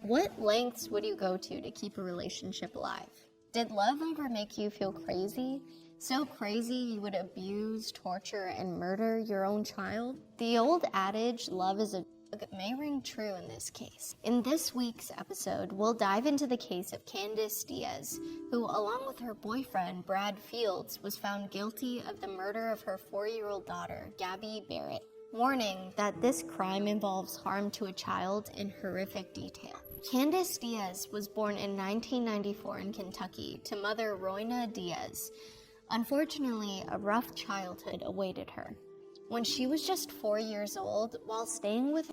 What lengths would you go to keep a relationship alive? Did love ever make you feel crazy? So crazy you would abuse, torture, and murder your own child? The old adage, love is a drug, may ring true in this case. In this week's episode, we'll dive into the case of Candice Diaz, who, along with her boyfriend, Brad Fields, was found guilty of the murder of her 4-year-old daughter, Gabby Barrett. Warning that this crime involves harm to a child in horrific detail. Candice Diaz was born in 1994 in Kentucky to mother Royna Diaz. Unfortunately, a rough childhood awaited her. When she was just 4 years old, while staying with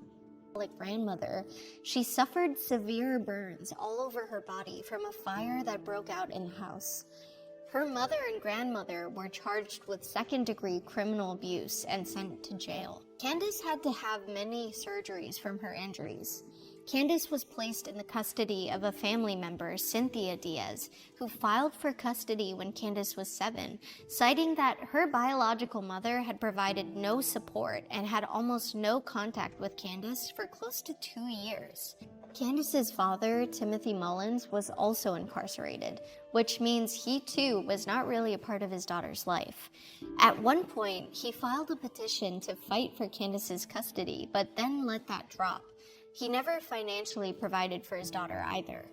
her grandmother, she suffered severe burns all over her body from a fire that broke out in the house. Her mother and grandmother were charged with second-degree criminal abuse and sent to jail. Candice had to have many surgeries from her injuries. Candice was placed in the custody of a family member, Cynthia Diaz, who filed for custody when Candice was 7, citing that her biological mother had provided no support and had almost no contact with Candice for close to 2 years. Candice's father, Timothy Mullins, was also incarcerated, which means he too was not really a part of his daughter's life. At one point, he filed a petition to fight for Candice's custody, but then let that drop. He never financially provided for his daughter either.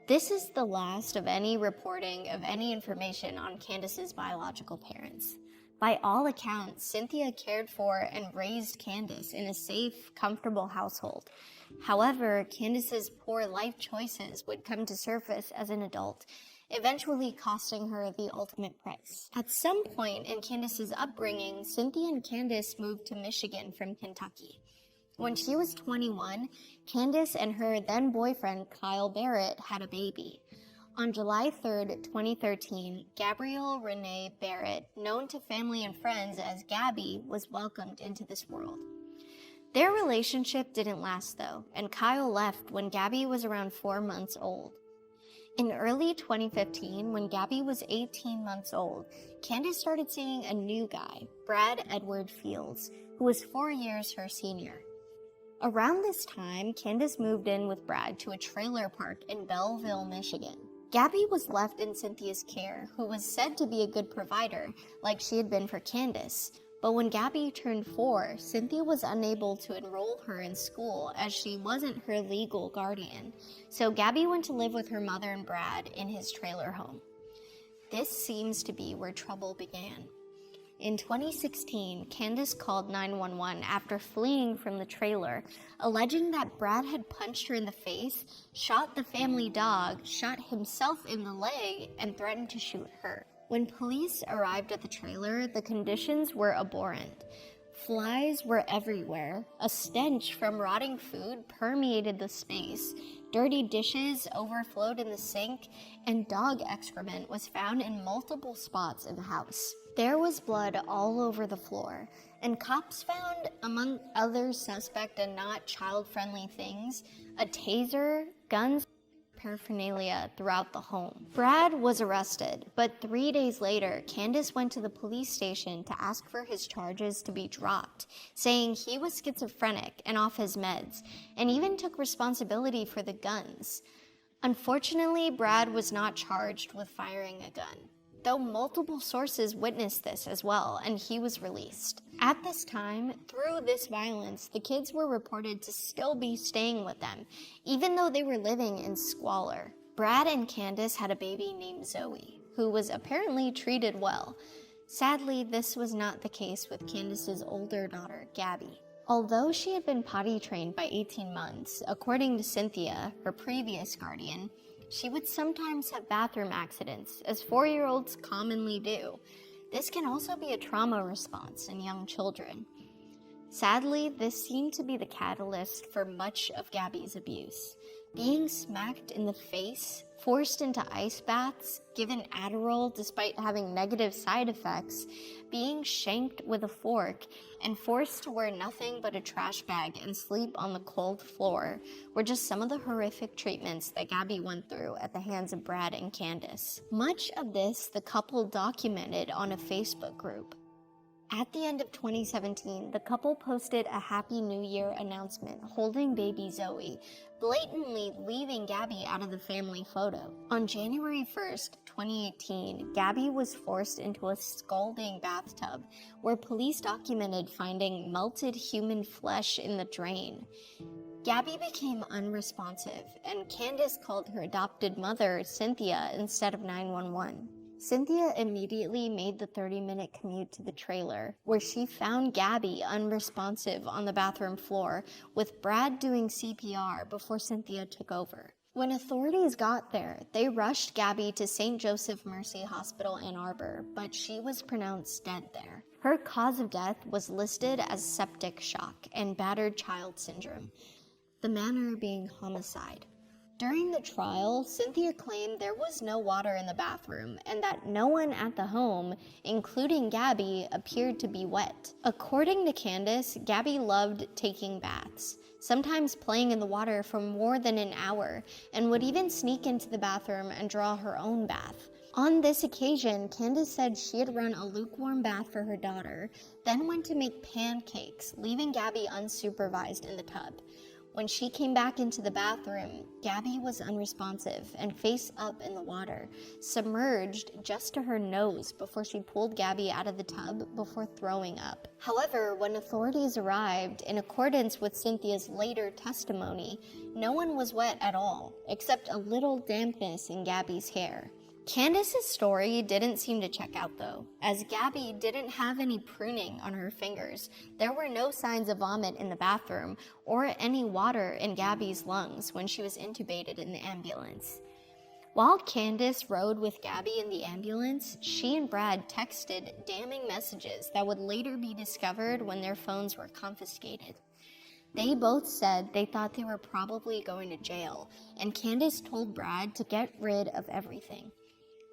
This is the last of any reporting of any information on Candice's biological parents. By all accounts, Cynthia cared for and raised Candice in a safe, comfortable household. However, Candice's poor life choices would come to surface as an adult, eventually costing her the ultimate price. At some point in Candice's upbringing, Cynthia and Candice moved to Michigan from Kentucky. When she was 21, Candice and her then-boyfriend, Kyle Barrett, had a baby. On July 3, 2013, Gabrielle Renee Barrett, known to family and friends as Gabby, was welcomed into this world. Their relationship didn't last though, and Kyle left when Gabby was around 4 months old. In early 2015, when Gabby was 18 months old, Candice started seeing a new guy, Brad Edward Fields, who was 4 years her senior. Around this time, Candice moved in with Brad to a trailer park in Belleville, Michigan. Gabby was left in Cynthia's care, who was said to be a good provider, like she had been for Candice. But when Gabby turned 4, Cynthia was unable to enroll her in school as she wasn't her legal guardian. So Gabby went to live with her mother and Brad in his trailer home. This seems to be where trouble began. In 2016, Candice called 911 after fleeing from the trailer, alleging that Brad had punched her in the face, shot the family dog, shot himself in the leg, and threatened to shoot her. When police arrived at the trailer, the conditions were abhorrent. Flies were everywhere, a stench from rotting food permeated the space, dirty dishes overflowed in the sink, and dog excrement was found in multiple spots in the house. There was blood all over the floor, and cops found, among other suspect and not child-friendly things, a taser, guns, paraphernalia throughout the home. Brad was arrested, but 3 days later, Candice went to the police station to ask for his charges to be dropped, saying he was schizophrenic and off his meds, and even took responsibility for the guns. Unfortunately, Brad was not charged with firing a gun, though multiple sources witnessed this as well, and he was released. At this time, through this violence, the kids were reported to still be staying with them, even though they were living in squalor. Brad and Candice had a baby named Zoe, who was apparently treated well. Sadly, this was not the case with Candice's older daughter, Gabby. Although she had been potty trained by 18 months, according to Cynthia, her previous guardian, she would sometimes have bathroom accidents, as 4-year-olds commonly do. This can also be a trauma response in young children. Sadly, this seemed to be the catalyst for much of Gabby's abuse. Being smacked in the face, forced into ice baths, given Adderall despite having negative side effects, being shanked with a fork, and forced to wear nothing but a trash bag and sleep on the cold floor were just some of the horrific treatments that Gabby went through at the hands of Brad and Candice. Much of this the couple documented on a Facebook group. At the end of 2017, the couple posted a Happy New Year announcement holding baby Zoe, blatantly leaving Gabby out of the family photo. On January 1st, 2018, Gabby was forced into a scalding bathtub where police documented finding melted human flesh in the drain. Gabby became unresponsive, and Candice called her adopted mother, Cynthia, instead of 911. Cynthia immediately made the 30-minute commute to the trailer, where she found Gabby unresponsive on the bathroom floor, with Brad doing CPR before Cynthia took over. When authorities got there, they rushed Gabby to St. Joseph Mercy Hospital, Ann Arbor, but she was pronounced dead there. Her cause of death was listed as septic shock and battered child syndrome, the manner being homicide. During the trial, Cynthia claimed there was no water in the bathroom and that no one at the home, including Gabby, appeared to be wet. According to Candice, Gabby loved taking baths, sometimes playing in the water for more than an hour, and would even sneak into the bathroom and draw her own bath. On this occasion, Candice said she had run a lukewarm bath for her daughter, then went to make pancakes, leaving Gabby unsupervised in the tub. When she came back into the bathroom, Gabby was unresponsive and face up in the water, submerged just to her nose before she pulled Gabby out of the tub before throwing up. However, when authorities arrived, in accordance with Cynthia's later testimony, no one was wet at all, except a little dampness in Gabby's hair. Candice's story didn't seem to check out though, as Gabby didn't have any pruning on her fingers. There were no signs of vomit in the bathroom or any water in Gabby's lungs when she was intubated in the ambulance. While Candice rode with Gabby in the ambulance, she and Brad texted damning messages that would later be discovered when their phones were confiscated. They both said they thought they were probably going to jail, and Candice told Brad to get rid of everything.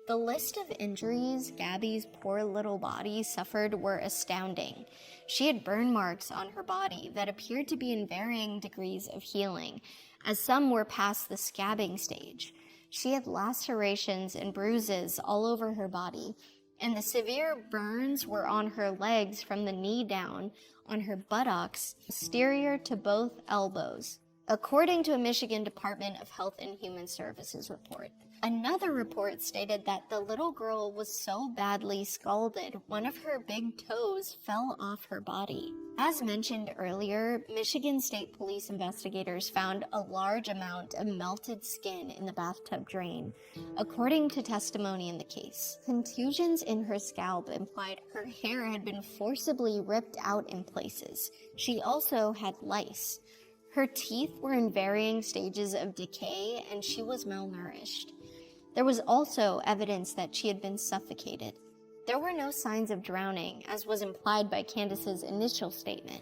The list of injuries Gabby's poor little body suffered were astounding. She had burn marks on her body that appeared to be in varying degrees of healing, as some were past the scabbing stage. She had lacerations and bruises all over her body, and the severe burns were on her legs from the knee down, on her buttocks, posterior to both elbows, according to a Michigan Department of Health and Human Services report. Another report stated that the little girl was so badly scalded, one of her big toes fell off her body. As mentioned earlier, Michigan State Police investigators found a large amount of melted skin in the bathtub drain, according to testimony in the case. Contusions in her scalp implied her hair had been forcibly ripped out in places. She also had lice. Her teeth were in varying stages of decay, and she was malnourished. There was also evidence that she had been suffocated. There were no signs of drowning, as was implied by Candice's initial statement.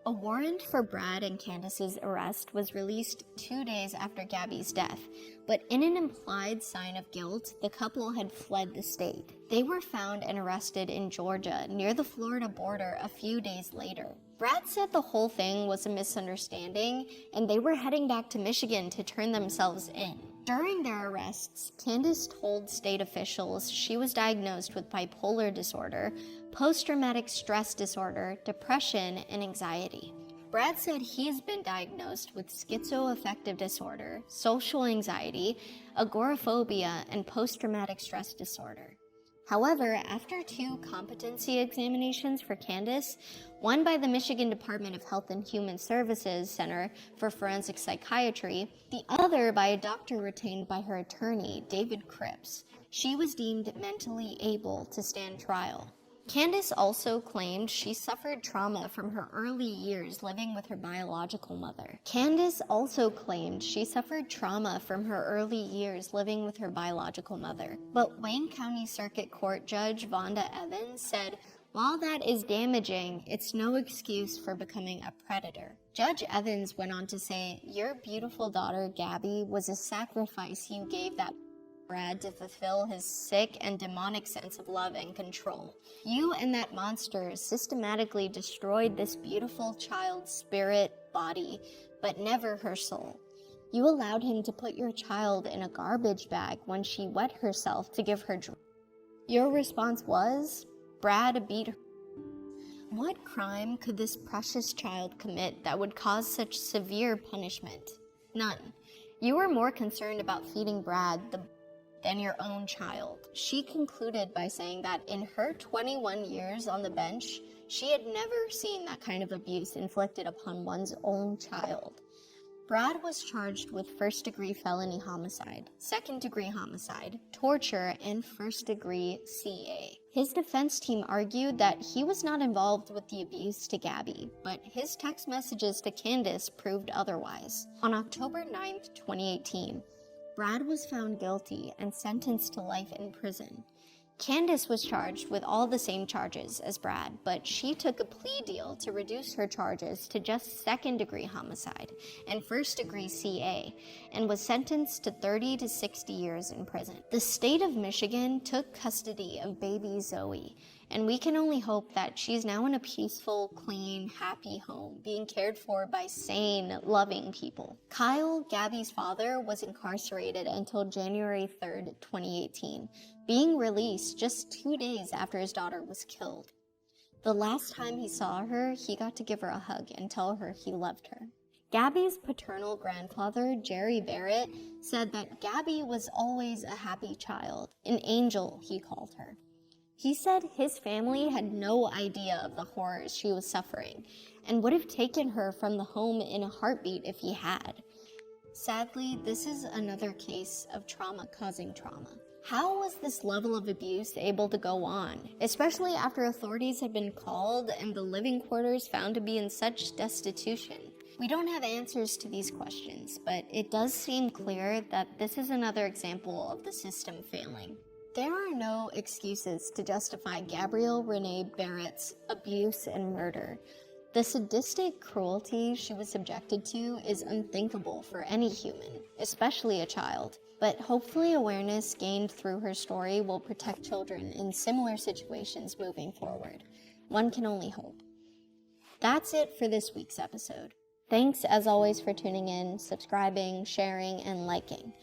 A warrant for Brad and Candice's arrest was released 2 days after Gabby's death, but in an implied sign of guilt, the couple had fled the state. They were found and arrested in Georgia, near the Florida border, a few days later. Brad said the whole thing was a misunderstanding, and they were heading back to Michigan to turn themselves in. During their arrests, Candice told state officials she was diagnosed with bipolar disorder, post-traumatic stress disorder, depression, and anxiety. Brad said he has been diagnosed with schizoaffective disorder, social anxiety, agoraphobia, and post-traumatic stress disorder. However, after 2 competency examinations for Candice, one by the Michigan Department of Health and Human Services Center for Forensic Psychiatry, the other by a doctor retained by her attorney, David Cripps, she was deemed mentally able to stand trial. Candice also claimed she suffered trauma from her early years living with her biological mother. But Wayne County Circuit Court Judge Vonda Evans said, "While that is damaging, it's no excuse for becoming a predator." Judge Evans went on to say, "Your beautiful daughter, Gabby, was a sacrifice you gave that Brad to fulfill his sick and demonic sense of love and control. You and that monster systematically destroyed this beautiful child's spirit, body, but never her soul. You allowed him to put your child in a garbage bag when she wet herself to give her drink. Your response was, Brad beat her What crime could this precious child commit that would cause such severe punishment? None. You were more concerned about feeding Brad than your own child. She concluded by saying that in her 21 years on the bench, she had never seen that kind of abuse inflicted upon one's own child. Brad was charged with first-degree felony homicide, second-degree homicide, torture, and first-degree CA. His defense team argued that he was not involved with the abuse to Gabby, but his text messages to Candice proved otherwise. On October 9th, 2018, Brad was found guilty and sentenced to life in prison. Candice was charged with all the same charges as Brad, but she took a plea deal to reduce her charges to just second-degree homicide and first-degree CA, and was sentenced to 30 to 60 years in prison. The state of Michigan took custody of baby Zoe, and we can only hope that she's now in a peaceful, clean, happy home, being cared for by sane, loving people. Kyle, Gabby's father, was incarcerated until January 3rd, 2018, being released just 2 days after his daughter was killed. The last time he saw her, he got to give her a hug and tell her he loved her. Gabby's paternal grandfather, Gabby Barrett, said that Gabby was always a happy child, an angel, he called her. He said his family had no idea of the horrors she was suffering and would have taken her from the home in a heartbeat if he had. Sadly, this is another case of trauma causing trauma. How was this level of abuse able to go on, especially after authorities had been called and the living quarters found to be in such destitution? We don't have answers to these questions, but it does seem clear that this is another example of the system failing. There are no excuses to justify Gabrielle Renee Barrett's abuse and murder. The sadistic cruelty she was subjected to is unthinkable for any human, especially a child. But hopefully awareness gained through her story will protect children in similar situations moving forward. One can only hope. That's it for this week's episode. Thanks as always for tuning in, subscribing, sharing, and liking.